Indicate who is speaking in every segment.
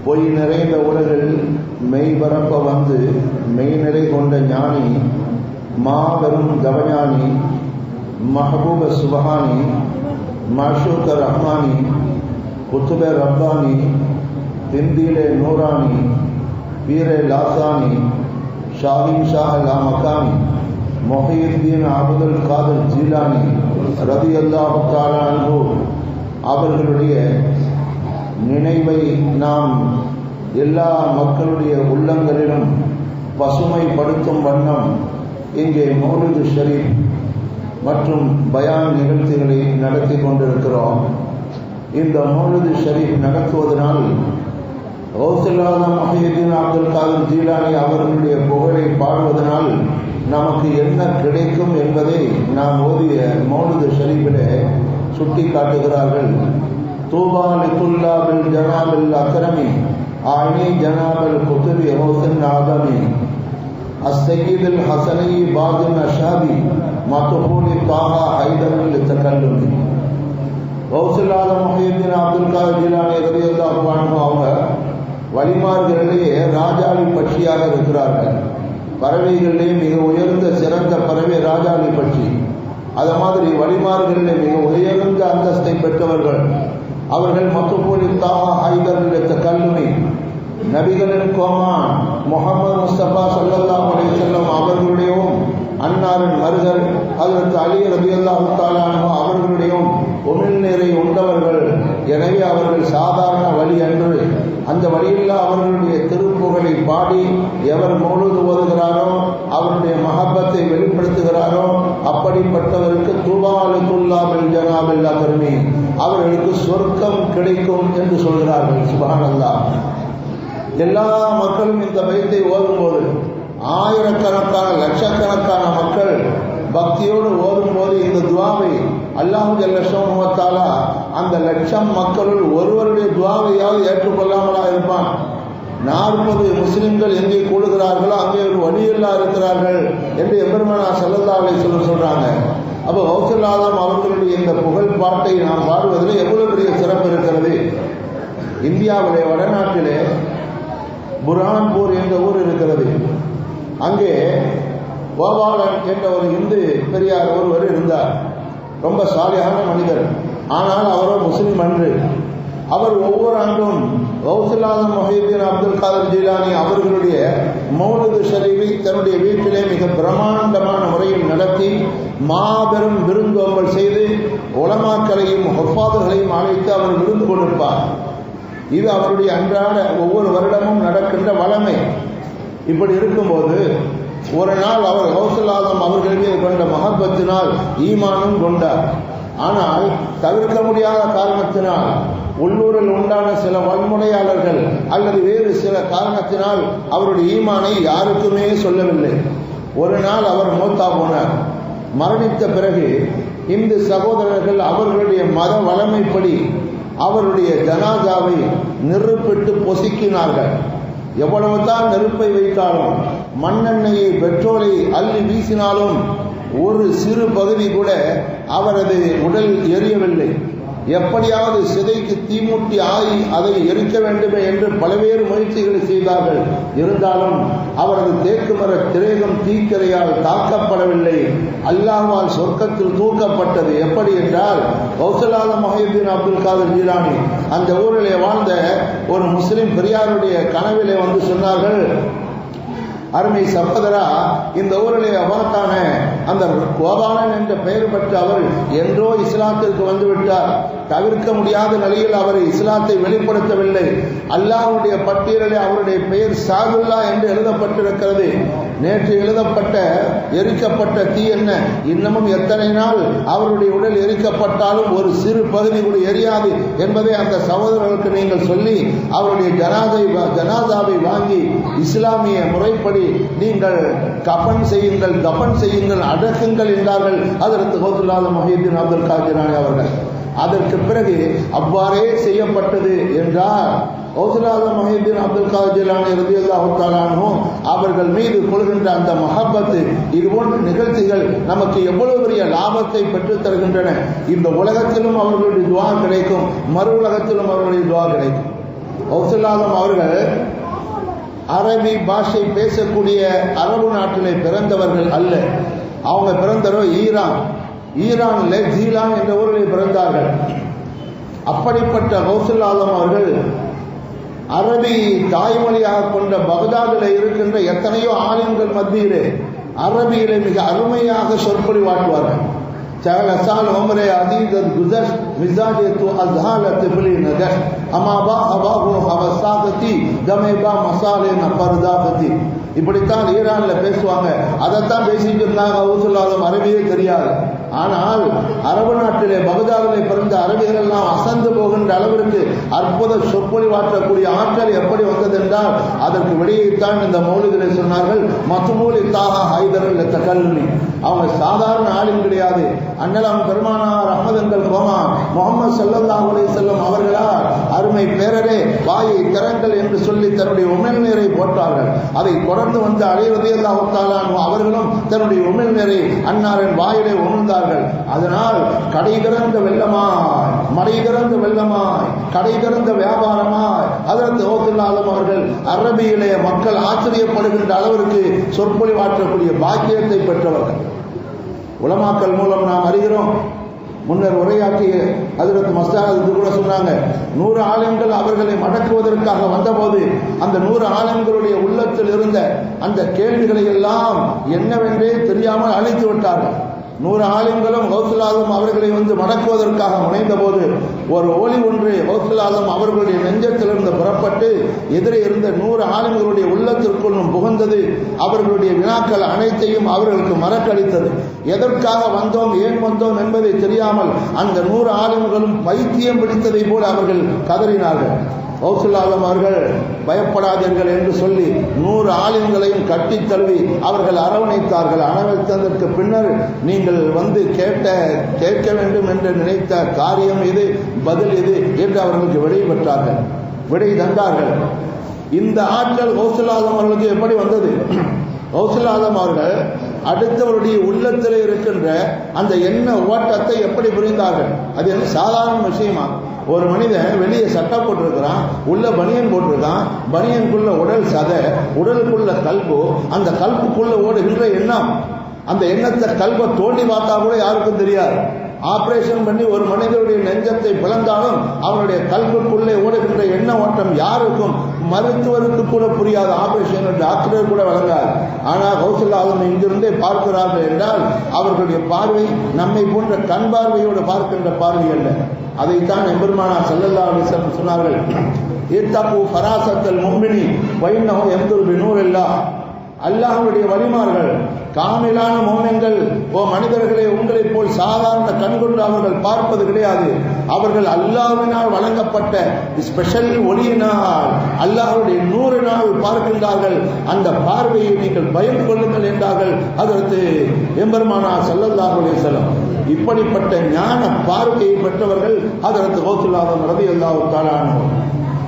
Speaker 1: பொய் நிறைந்த உலகில் மெய்பரப்ப வந்து மெய்நிலை கொண்ட ஞானி, மாபெரும் கவஞானி, மஹபூப சுபஹானி, மாஷூக ரஹ்மானி, குத்துப ரப்பானி, திந்தீலே நூரானி, பீரே லாசானி, ஷாஹின் ஷாஹ் லா மக்கானி, மொஹீயுத்தீன் அப்துல் காதிர் ஜீலானி ரலியல்லாஹு தஆலா அன்ஹு அவர்களுடைய நினைவை நாம் எல்லா மக்களுடைய உள்ளங்களிலும் பசுமைப்படுத்தும் வண்ணம் இங்கே மௌலிது ஷரீப் மற்றும் பயான் நிகழ்ச்சிகளை நடத்தி கொண்டிருக்கிறோம். இந்த மௌலிது ஷரீப் நடத்துவதனால் கௌசுல் ஆலம் மொஹீயுத்தீன் அப்துல் காதிர் ஜீலானி அவர்களுடைய புகழை பாடுவதனால் நமக்கு என்ன கிடைக்கும் என்பதை நாம் ஓதிய மௌலிது ஷரீஃபிலே சுட்டி காட்டுகிறார்கள். தூபா லிதுல்லாபில் ஜனாபில் அக்ரமி ஆயினி ஜனாபில் குதுபி ஹுசன் ஆதமி அஸ்ஸய்யிதுல் ஹஸனி பாதின் அஷாபி மத்ஹூலி தாஹா ஹைதரில் லிதகல்லுமி. கௌசுல் ஆலம் மொஹீயுத்தீன் அப்துல் காதிர் ஜீலானி ரலியல்லாஹு அன்ஹு அவங்க வலிமார்களிலேயே ராஜாளி பட்சியாக இருக்கிறார்கள். பறவைகளிலே மிக உயர்ந்த சிறந்த பறவை ராஜாளி பட்சி. அது மாதிரி வலிமார்களிலே மிக உயர்ந்த அந்தஸ்தை பெற்றவர்கள் அவர்கள். மத்ஹூலி தாஹா ஹைதரில் தகல்லுமி, நபிகளின் கோமான் முஹம்மது முஸ்தபா ஸல்லல்லாஹு அலைஹி வஸல்லம் அவர்களுடையும் அன்னாரின் மருகர் ஹஜ்ரத் அலி ரலியல்லாஹு தஆலா அன்ஹு அவர்களுடையும் உமிழ்நீரை உண்டவர்கள். எனவே அவர்கள் சாதாரண வழி அன்று. அந்த வழியில் அவர்களுடைய திருப்புகழை பாடி எவர் மௌலூது ஓதுகிறாரோ, அவருடைய மஹப்பத்தை வெளிப்படுத்துகிறாரோ, அப்படிப்பட்டவருக்கு தூபா லிதுல்லாபில் ஜனாபில் அக்ரமி, அவர்களுக்கு சொர்க்கம் கிடைக்கும் என்று சொல்கிறார்கள். சுப்ஹானல்லாஹ். எல்லா மக்களும் இந்த பைத்தை ஓதும்போது, ஆயிரக்கணக்கான லட்சக்கணக்கான மக்கள் பக்தியோடு ஓதும்போது இந்த துவாவை அல்லாஹ் ஜல்ல ஷஅனுஹு வ தஆலா அந்த லட்சம் மக்களுள் ஒருவருடைய துவாவையாவது ஏற்றுக்கொள்ளாமலா இருப்பான்? 40 முஸ்லிம்கள் எங்கே கூடுகிறார்களோ அங்கே ஒரு வலியுல்லா இருக்கிறார்கள் என்று எம்பெருமானார் ஸல்லல்லாஹு அலைஹி வஸல்லம் சொல்றாங்க. அப்போ கௌசுல் ஆலம் அவர்களுடைய இந்த புகழ் பாட்டை நாம் பாடுவதில் எவ்வளவு பெரிய சிறப்பு இருக்கிறது. இந்தியாவிலே வடநாட்டிலே புர்ஹான்பூர் என்ற ஊர் இருக்கிறது. அங்கே கோபாலன் என்ற ஒரு இந்து பெரியார் ஒருவர் இருந்தார். ரொம்ப சாலியான மனிதர். ஆனால் அவரோ முஸ்லிம் அன்று. அவர் ஒவ்வொரு ஆண்டும் கௌசுல் ஆலம் மொஹீயுத்தீன் அப்துல் காதிர் ஜீலானி அவர்களுடைய மௌலிது ஷரீஃபை தன்னுடைய வீட்டிலே மிக பிரமாண்டமான முறையில் நடத்தி மாபெரும் விருந்தோம்பல் செய்து உலமாக்களையும் ஹுஃபாதுகளையும் அழைத்து அவர் விருந்து கொண்டிருப்பார். இது அவருடைய அன்றாட ஒவ்வொரு வருடமும் நடக்கின்ற வளமை. இப்படி இருக்கும்போது ஒரு நாள் அவர் கௌசுல் ஆலம் அவர்களுக்கு கொண்ட மஹப்பத்தினால் ஈமானும் கொண்டார். ஆனால் தவிர்க்க முடியாத காரணத்தினால், உள்ளூரில் உண்டான சில வன்முறையாளர்கள் அல்லது வேறு சில காரணத்தினால் அவருடைய ஈமானை யாருக்குமே சொல்லவில்லை. ஒரு நாள் அவர் மௌத்தா போனார். மரணித்த பிறகு இந்து சகோதரர்கள் அவர்களுடைய மத வளமைப்படி அவருடைய ஜனாசாவை நெருப்பிட்டு பொசுக்கினார்கள். எவ்வளவுதான் நெருப்பை வைத்தாலும், மண்ணெண்ணெயை பெட்ரோலை அள்ளி வீசினாலும் ஒரு சிறு பகுதி கூட அவரது உடல் எரியவில்லை. எப்படியாவது சிதைக்கு தீமூட்டி ஆகி அதை எரிக்க வேண்டுமே என்று பல்வேறு முயற்சிகளை செய்தார்கள். இருந்தாலும் அவரது தேக்குமர திரேகம் தீக்கரையால் தாக்கப்படவில்லை. அல்லாஹ்வால் சொர்க்கத்தில் தூக்கப்பட்டது. எப்படி என்றால், கௌசுல் ஆலம் மொஹீயுத்தீன் அப்துல் காதிர் ஜீலானி அந்த ஊரிலே வாழ்ந்த ஒரு முஸ்லிம் பெரியாருடைய கனவிலே வந்து சொன்னார்கள், அருமை சகோதரா, இந்த ஊரிலே அவாத்தான அந்த கோபாலன் என்ற பெயர் பெற்ற அவர் என்றோ இஸ்லாத்திற்கு வந்துவிட்டார். தவிர்க்க முடியாத நிலையில் அவர் இஸ்லாத்தை வெளிப்படுத்தவில்லை. அல்லாஹ்வுடைய பட்டியலிலே அவருடைய பெயர் சாதுல்லா என்று எழுதப்பட்டிருக்கிறது. நேற்று எழுதப்பட்ட எரிக்கப்பட்ட தீ என்ன, இன்னமும் எத்தனை நாள் அவருடைய உடல் எரிக்கப்பட்டாலும் ஒரு சிறு பகுதி கூட எரியாது என்பதை அந்த சகோதரர்களுக்கு நீங்கள் சொல்லி அவருடைய ஜனாதாவை வாங்கி இஸ்லாமிய முறைப்படி நீங்கள் கஃன் செய்யுங்கள், தஃன் செய்யுங்கள், அடக்குங்கள் என்றார்கள் ஹஜ்ரத் கௌசுல் ஆலம் மொஹீயுத்தீன் அப்துல் காதிர் ஜீலானி அவர்கள். அதற்கு பிறகு அவ்வாறே செய்யப்பட்டது என்றால் கௌசுல் ஆலம் மொஹீயுத்தீன் அப்துல் காதிர் ஜீலானி ரலியல்லாஹு தஆலா அன்ஹு அவர்கள் மீது கொள்கின்ற அந்த மஹப்பத்து, இது போன்ற நிகழ்ச்சிகள் நமக்கு எவ்வளவு பெரிய லாபத்தை பெற்றுத் தருகின்றன. இந்த உலகத்திலும் அவர்களுடைய துஆ கிடைக்கும், மறு உலகத்திலும் அவர்களுடைய துஆ கிடைக்கும். கௌசுல்லாதம் அவர்கள் அரபி பாஷை பேசக்கூடிய அரபு நாட்டிலே பிறந்தவர்கள் அல்ல. அவங்க பிறந்தவர் ஈரான்ல ஜீலான் என்ற ஊரில் பிறந்தார்கள். அப்படிப்பட்ட கௌசுல்லாதம் அவர்கள் அரபி தாய்மொழியாக கொண்ட பகதாதில் இருக்கின்ற எத்தனையோ ஆலிம்கள் மத்தியிலே அரபியிலே மிக அருமையாக சொற்பொழிவாற்றுவார்கள். चाहे साल उम्र अदीद गुजश मिजाज तो अजहाल तिबली नगश अमाबा अबाहु हवसागती दमेबा मसाले न पर्दागती. இப்படித்தான் ஈரான்ல பேசுவாங்க. அதைத்தான் பேசிட்டு இருந்தாங்க. கௌசுல்லாதம் அரபியே தெரியாது. ஆனால் அரபு நாட்டிலே பகதாதிலே பிறந்த அரபிகள் எல்லாம் அசந்து போகின்ற அளவிற்கு அற்புத சொற்பொழிவாற்றக்கூடிய ஆற்றல் எப்படி வந்தது என்றால் அதற்கு விடையைத்தான் இந்த மௌலிதிலே சொன்னார்கள். மத்துமூலி தாகா ஹைதர் கல்வி. அவங்க சாதாரண ஆளும் கிடையாது. அண்ணலாம் பெருமானார் அஹ்மதங்கள் கோமா முகமது ஸல்லல்லாஹு அலைஹி வஸல்லம் அவர்களால் அருமை பேரரே வாயை திறங்கள் என்று சொல்லி தன்னுடைய உமிழ்நீரை போட்டார்கள். அதை தொடர்ந்து வந்த அலி ரலியல்லாஹு தஆலா அவர்களும் தன்னுடைய உமிழ்நீரை அன்னாரின் வாயிலே உமிழ்ந்தார்கள். அதனால் கடை திறந்த வெள்ளமாய், மடை திறந்த வெள்ளமாய், கடை திறந்த வியாபாரமாய் ஹஜ்ரத் கௌசுல்லாதம் அவர்கள் அரபியிலே மக்கள் ஆச்சரியப்படுகின்ற அளவிற்கு சொற்பொழிவாற்றக்கூடிய பாக்கியத்தை பெற்றவர்கள். உலமாக்கள் மூலம் நாம் அறிகிறோம். முன்னர் உரையாற்றிய ஹஜ்ரத் மஸ்தாது கூட சொன்னாங்க, 100 ஆலிம்கள் அவர்களை மடக்குவதற்காக வந்தபோது அந்த 100 ஆலிம்களுடைய உள்ளத்தில் இருந்த அந்த கேள்விகளை எல்லாம் என்னவென்றே தெரியாமல் அழித்து விட்டார்கள். 100 ஆலிம்களும் கௌசுல்லாதம் அவர்களை வந்து மடக்குவதற்காக முனைந்த போது ஒரு ஒளி ஒன்று கௌசுல்லாதம் அவர்களுடைய நெஞ்சத்திலிருந்து புறப்பட்டு எதிரே இருந்த 100 ஆலிம்களுடைய உள்ளத்திற்குள்ளும் புகுந்தது. அவர்களுடைய வினாக்கள் அனைத்தையும் அவர்களுக்கு மறக்கடித்தது. எதற்காக வந்தோம், ஏன் வந்தோம் என்பதை தெரியாமல் அந்த 100 ஆலிம்களும் பைத்தியம் பிடித்ததை போல அவர்கள் கதறினார்கள். கௌசுல்லாதம் அவர்கள் பயப்படாதீர்கள் என்று சொல்லி 100 ஆலிம்களையும் கட்டி தழுவி அவர்கள் அரவணைத்தார்கள். அரவணைத்ததற்கு பின்னர் நீங்கள் வந்து கேட்க வேண்டும் என்று நினைத்த காரியம் இது, பதில் இது என்று அவர்களுக்கு விடை பெற்றார்கள், விடை தந்தார்கள். இந்த ஆற்றல் கௌசுல்லாதம் அவர்களுக்கு எப்படி வந்தது? கௌசுல்லாதம் அவர்கள் அடுத்தவருடைய உள்ளத்தில் இருக்கின்ற அந்த எண்ண ஓட்டத்தை எப்படி புரிந்தார்கள்? அது என்ன சாதாரண விஷயமா? ஒரு மனிதன் வெளியே சட்டை போட்டிருக்கிறான், உள்ள பனியன் போட்டிருக்கான், பனியனுக்குள்ள உடல் சதை, உடலுக்குள்ள கல்பு, அந்த கல்புக்குள்ள ஓடுகின்ற எண்ணம், அந்த எண்ணத்தை கல்பை தோண்டி பார்த்தா கூட யாருக்கும் தெரியாது. ஆபரேஷன் பண்ணி ஒரு மனிதனுடைய நெஞ்சத்தை பிளந்தாலும் அவனுடைய கல்புக்குள்ளே ஓடுகின்ற எண்ண ஓட்டம் யாருக்கும், மருத்துவருக்கு கூட புரியாது, ஆபரேஷன் டாக்டர் கூட வழங்காது. ஆனால் கௌசுல்லாதம் இங்கிருந்தே பார்க்கிறார்கள் என்றால் அவர்களுடைய பார்வை நம்மை போன்ற கண் பார்வையோடு பார்க்கின்ற பார்வை அல்ல. அதைத்தான் எம்பெருமானார் ஸல்லல்லாஹு அலைஹி வஸல்லம் சொன்னார்கள், இத்தகு ஃபராசத்தல் முஃமினி வைன்னஹு யம்துரு பினூரில்லாஹ். அல்லாஹ்வுடைய வலிமார்கள், காமிலான மோமின்கள், ஓ மனிதர்களே, உங்களைப் போல் சாதாரண கண்கொண்டு அவர்கள் பார்ப்பது கிடையாது. அவர்கள் அல்லாஹ்வினால் வழங்கப்பட்ட ஸ்பெஷல் ஒளியினால், அல்லாஹ்வுடைய நூறினால் பார்க்கின்றார்கள். அந்த பார்வையை நீங்கள் பயம் கொள்ளுங்கள் என்றார்கள் ஹஜ்ரத் எம்பெருமானார் ஸல்லல்லாஹு அலைஹி வஸல்லம். இப்படிப்பட்ட ஞான பார்வையை பெற்றவர்கள் ஹஜ்ரத் கௌசுல்லாதம் ரலியல்லாஹு தஆலா அன்ஹு.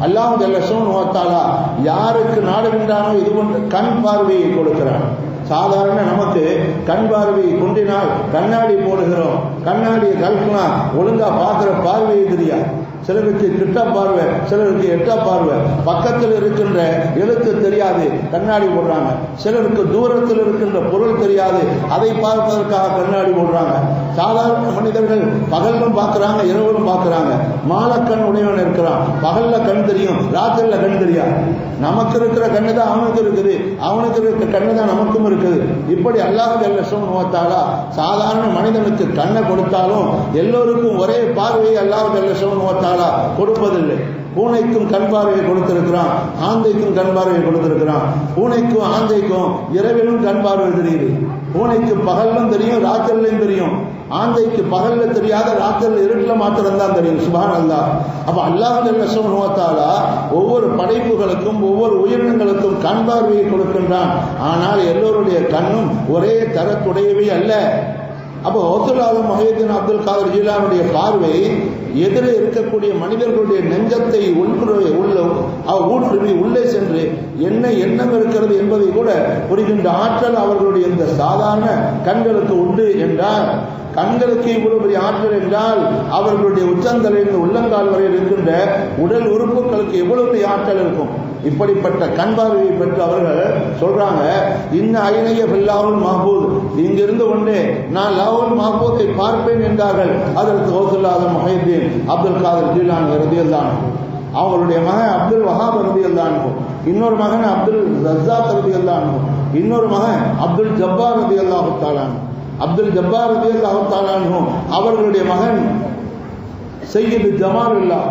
Speaker 1: அல்லாஹ் ஜல்ல ஷஅனுஹு வ தஆலா யாருக்கு நாடுகின்றானோ இது போன்ற கண் பார்வையை கொடுக்கிறான். சாதாரண நமக்கு கண் பார்வையை கொண்டினால் கண்ணாடி போடுகிறோம், கண்ணாடியை கல்பனா ஒழுங்கா பார்க்கிற பார்வையை தெரியாது. சிலருக்கு கிட்ட பார்வை, சிலருக்கு எட்ட பார்வை, பக்கத்தில் இருக்கின்ற எழுத்து தெரியாது, கண்ணாடி போடுறாங்க. சிலருக்கு தூரத்தில் இருக்கின்ற பொருள் தெரியாது, அதை பார்ப்பதற்காக கண்ணாடி போடுறாங்க. சாதாரண மனிதர்கள் பகல்லும் பார்க்கிறாங்க, இரவிலும் பார்க்கிறாங்க. மாலக்கண் உடையவன் இருக்கிறான், பகல்ல கண் தெரியும், ராத்திரில கண் தெரியாது. நமக்கு இருக்கிற கண்ணு தான் அவனுக்கு இருக்குது, அவனுக்கு இருக்கிற கண்ணு தான் நமக்கும் இருக்குது. இப்படி அல்லாஹ் ஜல்ல ஷஅனுஹு வ தஆலா சாதாரண மனிதனுக்கு கண்ணை கொடுத்தாலும் எல்லோருக்கும் ஒரே பார்வையை அல்லாஹ் ஜல்ல ஷஅனுஹு வ தஆலா கொடுப்பதில்லை. பூனைக்கும் கண் பார்வையை கொடுத்திருக்கிறான், ஆந்தைக்கும் கண் பார்வையை கொடுத்திருக்கிறான். பூனைக்கும் ஆந்தைக்கும் இரவிலும் கண் பார்வை தெரியுது. பூனைக்கு பகல்லும் தெரியும், ராத்திரிலையும் தெரியும். ஆந்தைக்கு பகல்ல தெரியாத, ராத்திரில இருட்டில் மாத்திரம் தான் தெரியும். சுப்ஹானல்லாஹ். அப்ப அல்லாஹ் ஜல்ல ஷஅனுஹு வ தஆலா ஒவ்வொரு படைப்புகளுக்கும் ஒவ்வொரு உயிரினங்களுக்கும் கண் பார்வையை கொடுக்கின்றான். ஆனால் எல்லோருடைய கண்ணும் ஒரே தரத்துடையவை அல்ல. அப்போ கௌசுல் ஆலம் முஹையத்தீன் அப்துல் காதர் ஜீலானுடைய பார்வை எதிரே இருக்கக்கூடிய மனிதர்களுடைய நெஞ்சத்தை ஊடுருவி உள்ளே சென்று என்ன எண்ணம் இருக்கிறது என்பதை கூட புரிகின்ற ஆற்றல் அவர்களுடைய இந்த சாதாரண கண்களுக்கு உண்டு என்றால், கண்களுக்கு இவ்வளவு பெரிய ஆற்றல் என்றால் அவர்களுடைய உச்சந்தலையிலிருந்து உள்ளங்கால் வரையில் இருக்கின்ற உடல் உறுப்புகளுக்கு எவ்வளவு பெரிய ஆற்றல் இருக்கும். இப்படிப்பட்ட கண் பார்வையை பெற்று அவர்கள் சொல்றாங்க, இன்ன ஐனைய பில்லாவுல் மஹ்பூத், இங்கிருந்து கொண்டே நான் லாவுல் மஹ்பூத்தை பார்ப்பேன் என்றார்கள். அதற்கு கௌசுல் ஆலம் முஹையத்தீன் அப்துல் காதர் ஜீலானி ரலியல்லாஹு அன்ஹு. அவங்களுடைய மகன் அப்துல் வஹாப் ரலியல்லாஹு அன்ஹு, இன்னொரு மகன் அப்துல் ரஸாக் ரலியல்லாஹு அன்ஹு, இன்னொரு மகன் அப்துல் ஜப்பார் ரலியல்லாஹு தஆலா அன்ஹு. அப்துல் ஜப்பார் ரலியல்லாஹு தஆலா அன்ஹு அவர்களுடைய மகன் சையது ஜமாலுல்லா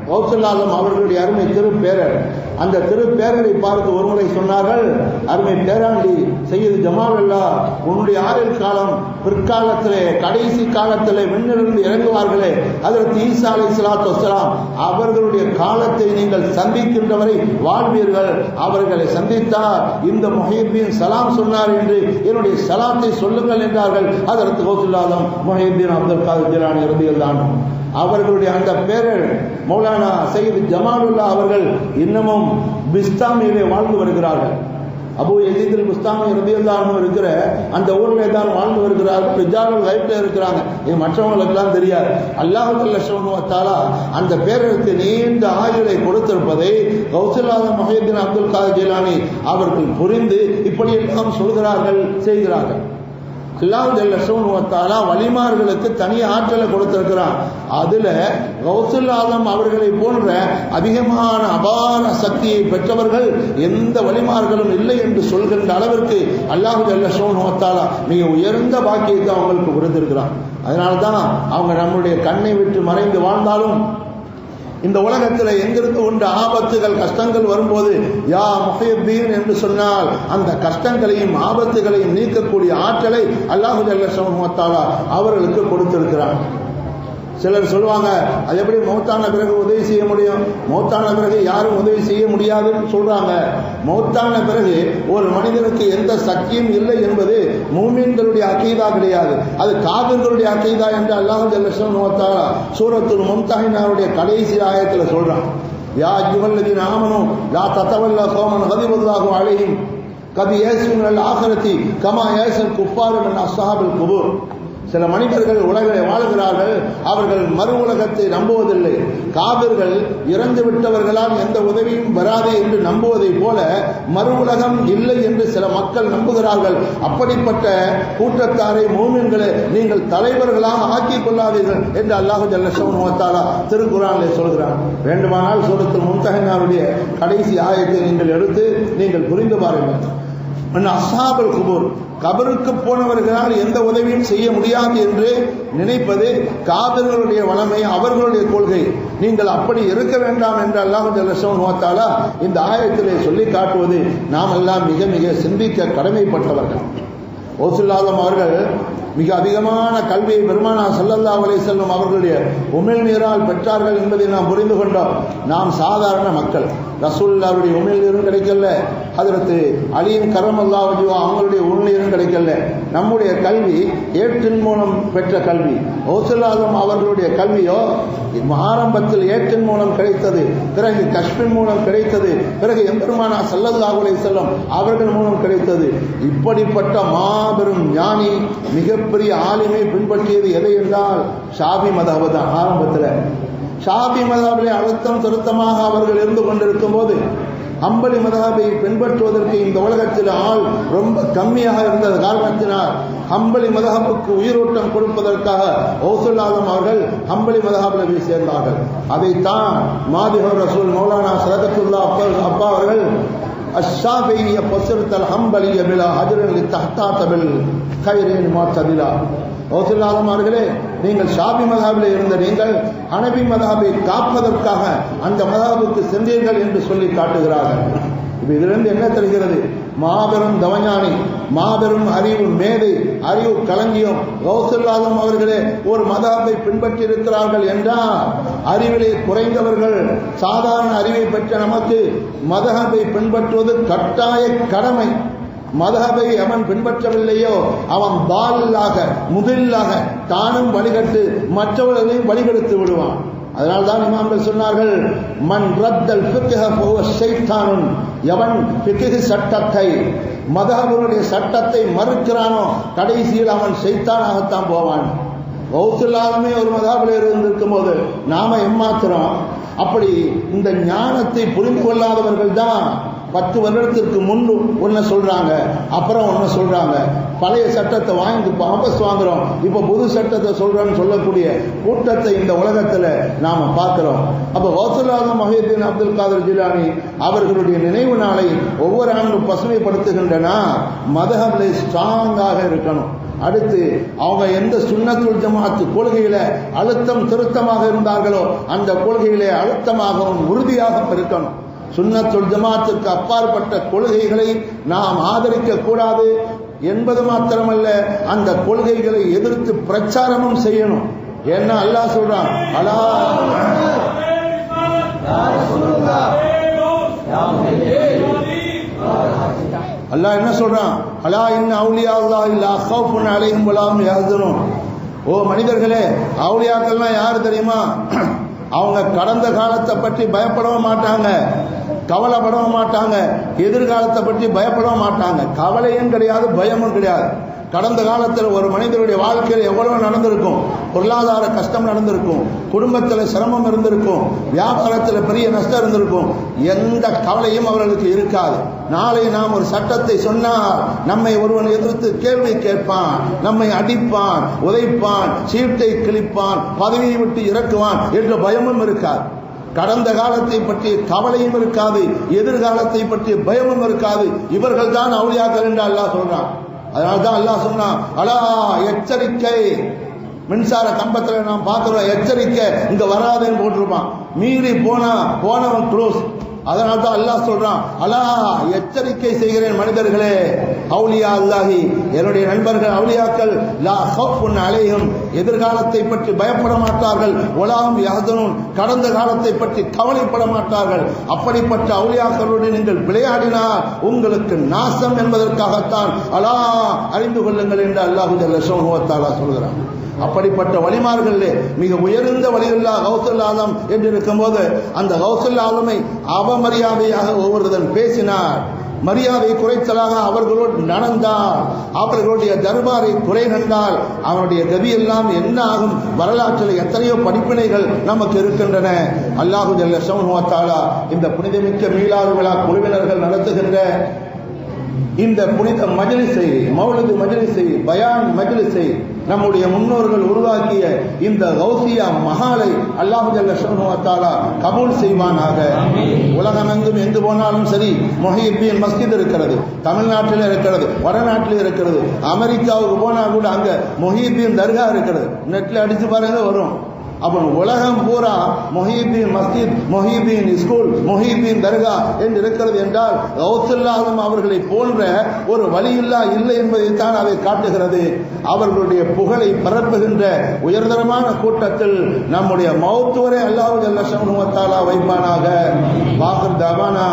Speaker 1: கௌசுல் ஆலம் அவர்களுடைய அருமை திருப்பேரர். அந்த திருப்பேரரை பார்த்து ஒருமுறை சொன்னார்கள், அருமை பேராண்டி சையது ஜமாலுல்லா, உன்னுடைய ஆயுள் காலம் பிற்காலத்திலே கடைசி காலத்திலே விண்ணிலிருந்து இறங்குவார்களே அதற்கு ஈசா அலைஹிஸ்ஸலாத்து வஸ்ஸலாம் அவர்களுடைய காலத்தை நீங்கள் சந்திக்கின்றவரை வாழ்வீர்கள். அவர்களை சந்தித்தார் இந்த முஹையத்தீன் சலாம் சொன்னார் என்று என்னுடைய சலாத்தை சொல்லுங்கள் என்றார்கள். அதற்கு கௌசுல் ஆலம் முஹையத்தீன் அப்துல் காதர் ஜீலானி ரலியல்லாஹு அன்ஹு அவர்களுடைய அந்த பேரர் மௌலானா சையது ஜமாலுல்லா அவர்கள் இன்னமும் பிஸ்தாமியிலே வாழ்ந்து வருகிறார்கள். அபு யஸீத் பிஸ்தாமி ரலியல்லாஹு அன்ஹு இருக்கிற அந்த ஊரிலே தான் வாழ்ந்து வருகிறார்கள். ரிஜாலுல் கைப்ல இருக்கிறாங்க. இது மற்றவங்களுக்கெல்லாம் தெரியாது. அல்லாஹ் சுப்ஹானஹு வ தஆலா அந்த பேரருக்கு நீண்ட ஆயுளை கொடுத்திருப்பதை கௌசுல் ஆலம் முஹையத்தீன் அப்துல் காதர் ஜீலானி அவர்கள் புரிந்து இப்படியெல்லாம் சொல்கிறார்கள், செய்கிறார்கள். அல்லாஹ் சுப்ஹானஹு வ தஆலா வலிமார்களுக்கு தனி ஆற்றலை கொடுத்திருக்கிறான். அதுல கௌசுல் ஆலம் அவர்களை போன்ற அதிகமான அபார சக்தியை பெற்றவர்கள் எந்த வலிமார்களும் இல்லை என்று சொல்கின்ற அளவிற்கு அல்லாஹ் சுப்ஹானஹு வ தஆலா மிக உயர்ந்த பாக்கியத்தை அவங்களுக்கு கொடுத்திருக்கிறான். அதனால்தான் அவங்க நம்முடைய கண்ணை விட்டு மறைந்து வாழ்ந்தாலும் இந்த உலகத்தில் எங்கிருந்து கொண்ட ஆபத்துகள் கஷ்டங்கள் வரும்போது யா முஹையத்தீன் என்று சொன்னால் அந்த கஷ்டங்களையும் ஆபத்துகளையும் நீக்கக்கூடிய ஆற்றலை அல்லாஹ் சுப்ஹானஹு வ தஆலா அவர்களுக்கு கொடுத்திருக்கிறான். சிலர் சொல்லுவாங்க, அது எப்படி மௌத்தான பிறகு உதவி செய்ய முடியும், மௌத்தான பிறகு யாரும் உதவி செய்ய முடியாதுன்னு சொல்றாங்க. மௌத்தான பிறகு ஒரு மனிதனுக்கு எந்த சக்தியும் இல்லை என்பது மூமின்களுடைய அகீதா கிடையாது, அது காபிர்களுடைய அகீதா என்று அல்லாஹ் சுப்ஹானஹு வ தஆலா சூரத்துல் மும்தஹினாவுடைய கடைசி ஆயத்தில் சொல்றான். யா அய்யுஹல்லதீன ஆமனூ லா ததவல்லா கௌமன் கதிபல்லாஹு அலைஹிம் கத் யஸூன அல் ஆகிரதி கமா யஸல் குஃபாரு மின் அஸ்ஹாபில் குபூர். சில மனிதர்கள் உலகிலே வாழ்கிறார்கள், அவர்கள் மறு உலகத்தை நம்புவதில்லை. காபிர்கள் இறந்து விட்டவர்களால் எந்த உதவியும் வராது என்று நம்புவதை போல மறு உலகம் இல்லை என்று சில மக்கள் நம்புகிறார்கள். அப்படிப்பட்ட கூட்டத்தாரை மூமின்களை நீங்கள் தலைவர்களாக ஆக்கிக் கொள்ளாதீர்கள் என்று அல்லாஹ் சுப்ஹானஹு வ தஆலா திருக்குர்ஆனிலே சொல்கிறார். வேண்டுமானால் சூரத்துல் மும்தஹினாவுடைய கடைசி ஆயத்தை நீங்கள் எடுத்து நீங்கள் புரிந்து பாருங்கள். அஸ்ஹாபுல் குபூர், கபருக்கு போனவர்களால் எந்த உதவியும் செய்ய முடியாது என்று நினைப்பது காபிர்களுடைய வளமை, அவர்களுடைய கொள்கை. நீங்கள் அப்படி இருக்க வேண்டாம் என்று அல்லாஹ் சுப்ஹானஹு வ தஆலா இந்த ஆயத்திலே சொல்லி காட்டுவது நாம் எல்லாம் மிக மிக சிந்திக்க கடமைப்பட்டவர்கள். கௌசுல் ஆலம் அவர்கள் மிக அதிகமான கல்வியை பெருமானார் ஸல்லல்லாஹு அலைஹி வஸல்லம் அவர்களுடைய உமிழ்நீரால் பெற்றார்கள் என்பதை நாம் புரிந்து கொண்டோம். நாம் சாதாரண மக்கள், ரசூலுல்லாஹ்வுடைய உமிழ்நீரும் கிடைக்கல, ஹஜ்ரத் அலியின் கரமல்லாஹு வஜ்ஹு அவங்களுடைய உமிழ்நீரும் கிடைக்கல. நம்முடைய கல்வி ஏற்றின் மூலம் பெற்ற கல்வி. கௌசுல் ஆலம் அவர்களுடைய கல்வியோ ஆரம்பத்தில் ஏற்றின் மூலம் கிடைத்தது, பிறகு கஷ்பின் மூலம் கிடைத்தது, பிறகு எம்பெருமானார் ஸல்லல்லாஹு அலைஹி வஸல்லம் அவர்கள் மூலம் கிடைத்தது. இப்படிப்பட்ட மாபெரும் ஞானி மிகப்பெரிய ஆலிமை பின்பற்றியது எதை என்றால் ஷாஃபி மதஹப் தான். ஆரம்பத்தில் ஷாஃபி மதஹபிலே அழுத்தம் திருத்தமாக அவர்கள் இருந்து கொண்டிருக்கும் போது ஹம்பலி மதஹபை பின்பற்றுவதற்கு இந்த உலகத்தில் ஆள் ரொம்ப கம்மியாக இருந்த காரணத்தினால் ஹம்பலி மதஹபுக்கு உயிரோட்டம் கொடுப்பதற்காக கௌசுல் ஆலம் அவர்கள் ஹம்பலி மதஹபில் போய் சேர்ந்தார்கள். அதைத்தான் மாதிஹுர் ரசூல் மௌலானா சதகத்துல்லா அப்பா அவர்கள் அஷ்ஷாஃபிய்ய ஃபஸர்தல் ஹம்பலிய பிலா ஹஜ்ரின் லித்தஹ்தாத பில் கைரின் முஅத்ததிலா. கௌசுல் ஆலம் அவர்களே, நீங்கள் ஷாஃபி மதஹபில் இருந்த நீங்கள் ஹனபி மதஹபை காப்பதற்காக அந்த மதஹபுக்கு சென்றீர்கள் என்று சொல்லி காட்டுகிறார்கள். இதிலிருந்து என்ன தெரிகிறது? மாபெரும் தவஞானி, மாபெரும் அறிவு மேதை, அறிவு களஞ்சியம் கௌசுல் ஆலம் அவர்களே ஒரு மதஹபை பின்பற்றி இருக்கிறார்கள் என்றால் அறிவிலே குறைந்தவர்கள், சாதாரண அறிவை பெற்ற நமக்கு மதஹபை பின்பற்றுவது கட்டாய கடமை. மதஹபை அவன் பின்பற்றவில்லையோ அவன் தால்லாக முதில்லாக தானும் வழிகட்டு மற்றவர்களையும் வழிகெடுத்து விடுவான். அதனால்தான் இமாம்கள் சொன்னார்கள், மன் ரத்தல் ஃபிக்ஹ ஃபஹுவ ஷைத்தானுன், எவன் ஃபிக்ஹ் சட்டத்தை மதஹபுடைய சட்டத்தை மறுக்கிறானோ கடைசியில் அவன் ஷைத்தானாகத்தான் போவான். கௌசுல்லாலுமே ஒரு மதஹபில் இருந்திருக்கும் போது நாம ஏமாத்துறோம். அப்படி இந்த ஞானத்தை புரிந்து கொள்ளாதவர்கள் தான் 10 வருடத்திற்கு முன்பு ஒன்ன சொல்றாங்க, அப்புறம் ஒன்ன சொல்றாங்க. பழைய சட்டத்தை வாங்கி வாபஸ் வாங்குறோம், இப்ப புது சட்டத்தை சொல்றோம்னு சொல்லக்கூடிய கூட்டத்தை இந்த உலகத்துல நாம பார்க்கிறோம். அப்ப கௌசுல் ஆலம் முஹியுத்தீன் அப்துல் காதர் ஜிலானி அவர்களுடைய நினைவு நாளை ஒவ்வொரு ஆண்டும் பசுமைப்படுத்துகின்றனா மதஹபிலே ஸ்ட்ராங்காக இருக்கணும். அடுத்து அவங்க எந்த சுன்னத்துல் ஜமாஅத் கொள்கையில அழுத்தம் திருத்தமாக இருந்தார்களோ அந்த கொள்கையிலே அழுத்தமாகவும் உறுதியாக இருக்கணும். சுன்னத்துல் ஜமாஅத்துக்கு அப்பாற்பட்ட கொள்கைகளை நாம் ஆதரிக்க கூடாது என்பது மாத்திரமல்ல, அந்த கொள்கைகளை எதிர்த்து பிரச்சாரமும் செய்யணும். ஏன்னா அல்லாஹ் சொல்றான், அல்லாஹ் என்ன சொல்றான், அலா இன்ன அவுலியா அல்லாஹி லா கௌஃபுன் அலைஹிம் வலா ஹும் யஹ்சனூன். ஓ மனிதர்களே, அவுலியாக்கள்லாம் யாரு தெரியுமா? அவங்க கடந்த காலத்தை பற்றி பயப்படவும் மாட்டாங்க, கவலைப்படவும் மாட்டாங்க, எதிர்காலத்தை பற்றி பயப்படவும் மாட்டாங்க. கவலையும் கிடையாது, பயமும் கிடையாது. கடந்த காலத்தில் ஒரு மனிதனுடைய வாழ்க்கையில் எவ்வளவு நடந்திருக்கும், பொருளாதார கஷ்டம் நடந்திருக்கும், குடும்பத்தில் சிரமம் இருந்திருக்கும், வியாபாரத்தில் பெரிய நஷ்டம் இருந்திருக்கும். எந்த கவலையும் அவர்களுக்கு இருக்காது. நாளை நாம் ஒரு சட்டத்தை சொன்னால் நம்மை ஒருவன் எதிர்த்து கேள்வி கேட்பான், நம்மை அடிப்பான், உதைப்பான், சீட்டை கிழிப்பான், பதவியை விட்டு இறக்குவான் என்ற பயமும் இருக்காது. கடந்த காலத்தை பற்றிய கவலையும் இருக்காது, எதிர்காலத்தை பற்றிய பயமும் இருக்காது. இவர்கள் தான் அவுலியாக்கள் என்று அல்லாஹ் சொல்றான். அதனால்தான் அல்லாஹ் சொன்னான், அலா எச்சரிக்கை. மின்சார கம்பத்தில் நாம் பார்க்கிறோம், எச்சரிக்கை இங்க வராதுன்னு போட்டிருப்பான். மீறி போனவன் க்ளோஸ். அதனால்தான் அல்லாஹ் சொல்றான், அலா எச்சரிக்கை செய்கிறேன் மனிதர்களே, அவுலியா அல்லாஹி என்னுடைய நண்பர்கள் அவுலியாக்கள், லா கௌஃபுன் அலைஹிம் எதிர்காலத்தை பற்றி பயப்பட மாட்டார்கள், வலா ஹும் யஹ்சனூன் கடந்த காலத்தை பற்றி கவலைப்பட மாட்டார்கள். அப்படிப்பட்ட அவுலியாக்களோடு நீங்கள் விளையாடினால் உங்களுக்கு நாசம் என்பதற்காகத்தான் அலா அறிந்து கொள்ளுங்கள் என்று அல்லாஹு ஜல்ல ஷஅனுஹு வ தஆலா சொல்கிறான். அப்படிப்பட்ட வழிமார்களே மிக உயர்ந்த வலியுல்லா கௌசுல் ஆலம் என்று இருக்கும்போது அந்த கௌசுல் ஆலமை அவமரியாதையாக ஒவ்வொருவன் பேசினார், மரியாதை குறைச்சலாக அவர்களோடு நடந்தால், அவர்களுடைய தர்பாரை குறை கண்டால் அவனுடைய கதி எல்லாம் என்ன ஆகும்? வரலாற்றில் எத்தனையோ படிப்பினைகள் நமக்கு இருக்கின்றன. அல்லாஹு ஜல்ல ஷஅனுஹு வ தஆலா இந்த புனிதமிக்க மீலாது விழா குழுவினர்கள் நடத்துகின்ற இந்த புனித மஜ்லிஸை, மௌலிது மஜ்லிஸை, பயான் மஜ்லிஸை, நம்முடைய முன்னோர்கள் உருவாக்கிய இந்த கௌசியா மஹாலை அல்லாஹு ஜல்ல ஷஅனுஹு வ தஆலா கபூல் செய்வானாக. உலகமெங்கும் எங்கு போனாலும் சரி, முஹியுத்தீன் மஸ்ஜித் இருக்கிறது, தமிழ்நாட்டில் இருக்கிறது, வடநாட்டில் இருக்கிறது, அமெரிக்காவுக்கு போனா கூட அங்க முஹியுத்தீன் தர்கா இருக்கிறது. நெட்ல அடிச்சு பாருங்க வரும். அப்போ உலகம் பூரா முஹியுத்தீன் மஸ்ஜித், முஹியுத்தீன் ஸ்கூல், முஹியுத்தீன் தர்கா என்று இருக்கிறது என்றால் கௌசுல் ஆலம் அவர்களை போன்ற ஒரு வலியில்லா இல்லை என்பதைத்தான் அதை காட்டுகிறது. அவர்களுடைய புகழை பரப்புகின்ற உயர்தரமான கூட்டத்தில் நம்முடைய மௌத் வரை அல்லாஹ் ஜல்ல ஷஅனுஹு வ தஆலா வைப்பானாக. வாஹிர் தஅவானா